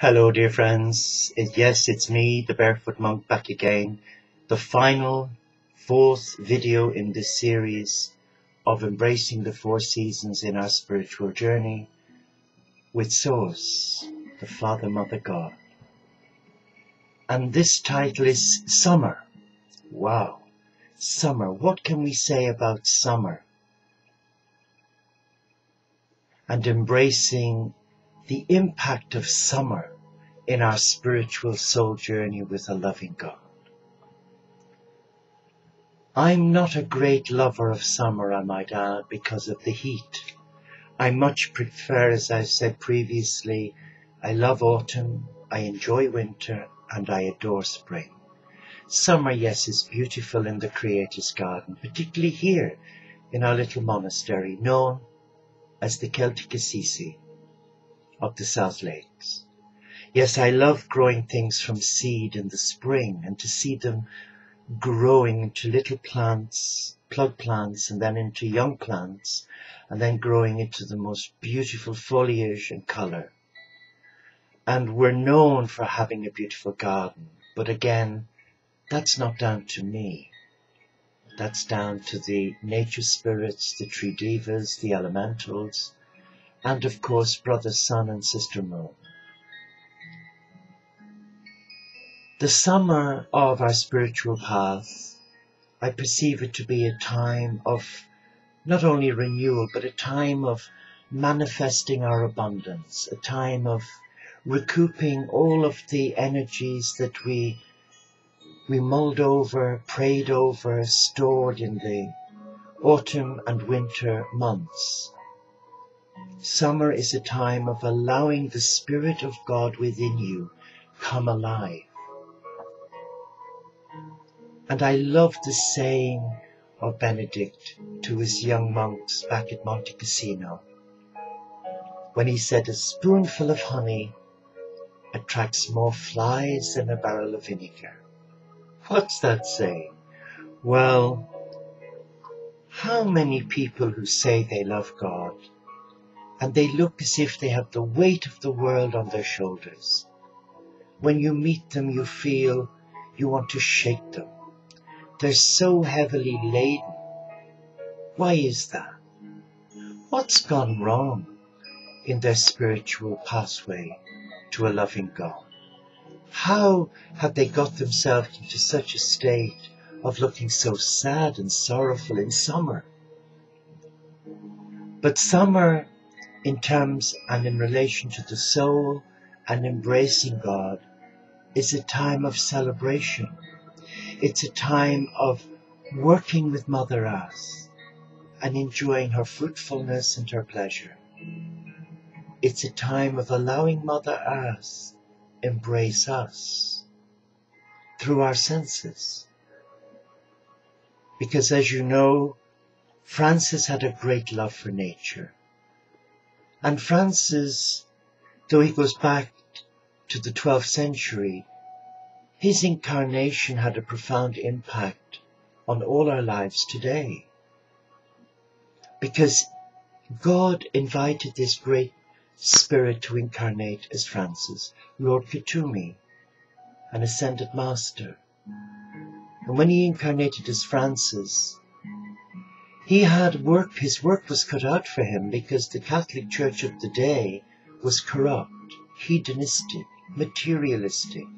Hello dear friends, yes, it's me, the Barefoot Monk, back again. The final, fourth video in this series of embracing the four seasons in our spiritual journey with Source, the Father, Mother, God. And this title is Summer. Wow, summer. What can we say about summer? And embracing the impact of summer in our spiritual soul journey with a loving God. I'm not a great lover of summer, I might add, because of the heat. I much prefer, as I've said previously, I love autumn, I enjoy winter, and I adore spring. Summer, yes, is beautiful in the Creator's garden, particularly here in our little monastery known as the Celtic Assisi of the South Lakes. Yes, I love growing things from seed in the spring and to see them growing into little plants, plug plants, and then into young plants, and then growing into the most beautiful foliage and colour. And we're known for having a beautiful garden, but again, that's not down to me. That's down to the nature spirits, the tree devas, the elementals, and of course, Brother Sun and Sister Moon. The summer of our spiritual path, I perceive it to be a time of not only renewal, but a time of manifesting our abundance, a time of recouping all of the energies that we mulled over, prayed over, stored in the autumn and winter months. Summer is a time of allowing the Spirit of God within you come alive. And I love the saying of Benedict to his young monks back at Monte Cassino, when he said, a spoonful of honey attracts more flies than a barrel of vinegar. What's that saying? Well, how many people who say they love God and they look as if they have the weight of the world on their shoulders. When you meet them, you feel you want to shake them. They're so heavily laden. Why is that? What's gone wrong in their spiritual pathway to a loving God? How have they got themselves into such a state of looking so sad and sorrowful in summer? But summer, in terms and in relation to the soul and embracing God, is a time of celebration. It's a time of working with Mother Earth and enjoying her fruitfulness and her pleasure. It's a time of allowing Mother Earth embrace us through our senses. Because as you know, Francis had a great love for nature. And Francis, though he goes back to the 12th century, his incarnation had a profound impact on all our lives today. Because God invited this great spirit to incarnate as Francis, Lord Katumi, an ascended master. And when he incarnated as Francis, he had work, his work was cut out for him because the Catholic Church of the day was corrupt, hedonistic, materialistic.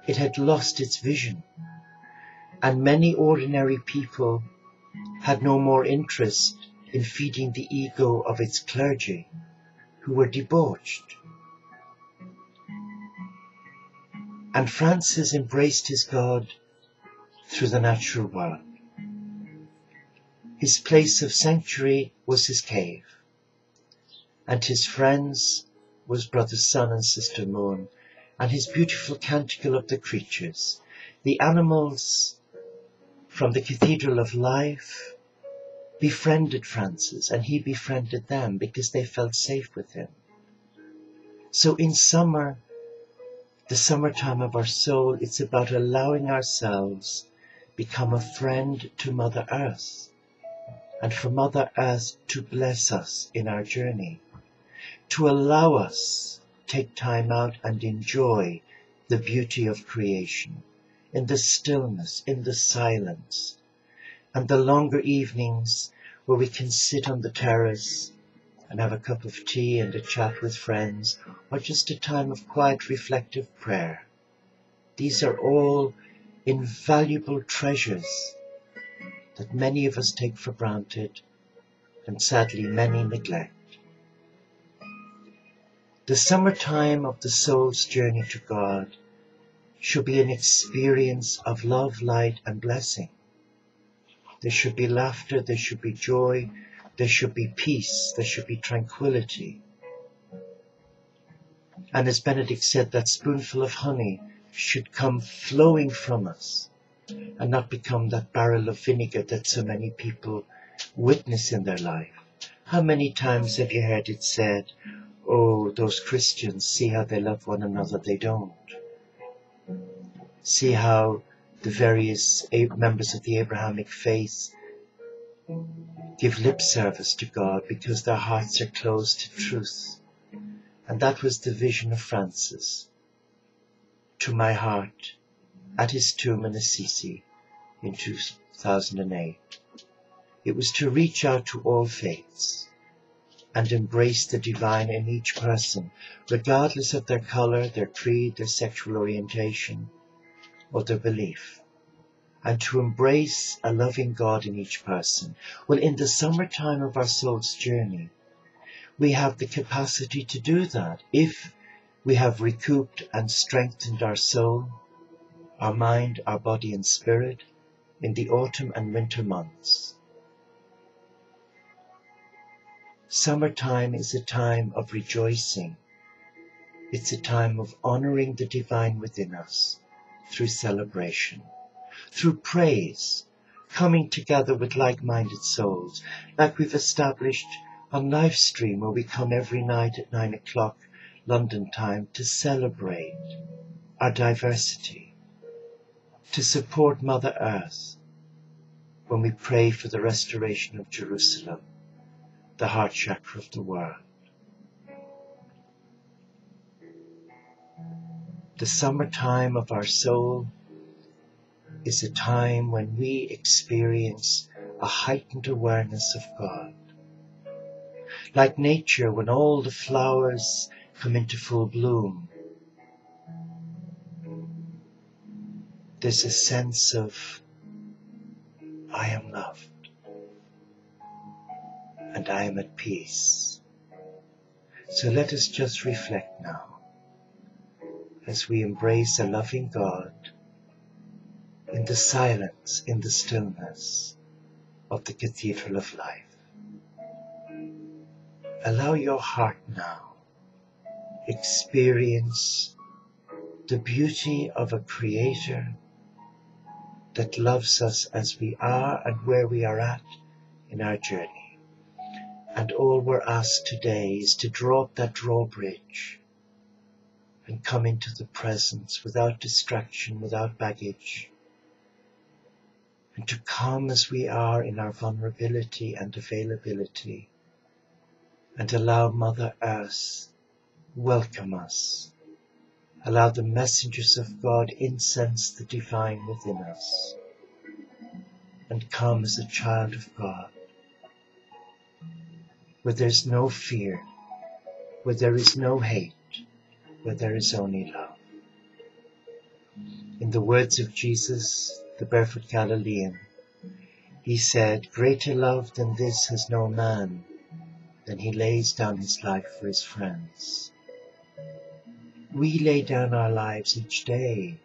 It had lost its vision, and many ordinary people had no more interest in feeding the ego of its clergy, who were debauched. And Francis embraced his God through the natural world. His place of sanctuary was his cave, and his friends was Brother Sun and Sister Moon, and his beautiful canticle of the creatures. The animals from the Cathedral of Life befriended Francis, and he befriended them because they felt safe with him. So in summer, the summertime of our soul, it's about allowing ourselves become a friend to Mother Earth, and for Mother Earth to bless us in our journey, to allow us take time out and enjoy the beauty of creation, in the stillness, in the silence, and the longer evenings where we can sit on the terrace and have a cup of tea and a chat with friends, or just a time of quiet reflective prayer. These are all invaluable treasures that many of us take for granted and sadly many neglect. The summertime of the soul's journey to God should be an experience of love, light and blessing. There should be laughter, there should be joy, there should be peace, there should be tranquility. And as Benedict said, that spoonful of honey should come flowing from us and not become that barrel of vinegar that so many people witness in their life. How many times have you heard it said, oh, those Christians, see how they love one another, they don't. See how the various members of the Abrahamic faith give lip service to God because their hearts are closed to truth. And that was the vision of Francis to my heart at his tomb in Assisi in 2008. It was to reach out to all faiths and embrace the divine in each person, regardless of their color, their creed, their sexual orientation, or their belief, and to embrace a loving God in each person. Well, in the summertime of our soul's journey, we have the capacity to do that if we have recouped and strengthened our soul, our mind, our body and spirit in the autumn and winter months. Summertime is a time of rejoicing. It's a time of honoring the divine within us through celebration, through praise, coming together with like-minded souls, like we've established on live stream where we come every night at 9 o'clock London time to celebrate our diversity, to support Mother Earth when we pray for the restoration of Jerusalem, the heart chakra of the world. The summertime of our soul is a time when we experience a heightened awareness of God. Like nature, when all the flowers come into full bloom, there's a sense of, I am loved and I am at peace. So let us just reflect now as we embrace a loving God in the silence, in the stillness of the Cathedral of Life. Allow your heart now experience the beauty of a Creator that loves us as we are and where we are at in our journey. And all we're asked today is to draw up that drawbridge and come into the presence without distraction, without baggage, and to come as we are in our vulnerability and availability, and allow Mother Earth welcome us. Allow the messengers of God incense the divine within us, and come as a child of God, where there's no fear, where there is no hate, where there is only love. In the words of Jesus, the barefoot Galilean, he said, "Greater love than this has no man, than he lays down his life for his friends." We lay down our lives each day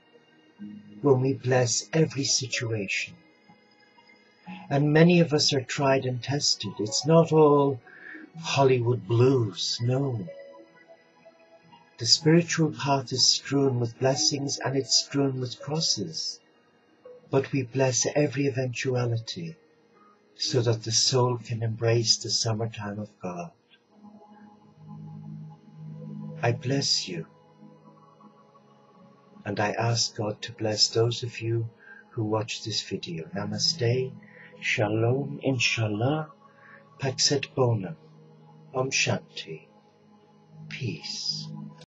when we bless every situation. And many of us are tried and tested. It's not all Hollywood blues, no. The spiritual path is strewn with blessings and it's strewn with crosses. But we bless every eventuality so that the soul can embrace the summertime of God. I bless you. And I ask God to bless those of you who watch this video. Namaste, Shalom, Inshallah, Pax et Bonum, Om Shanti, peace.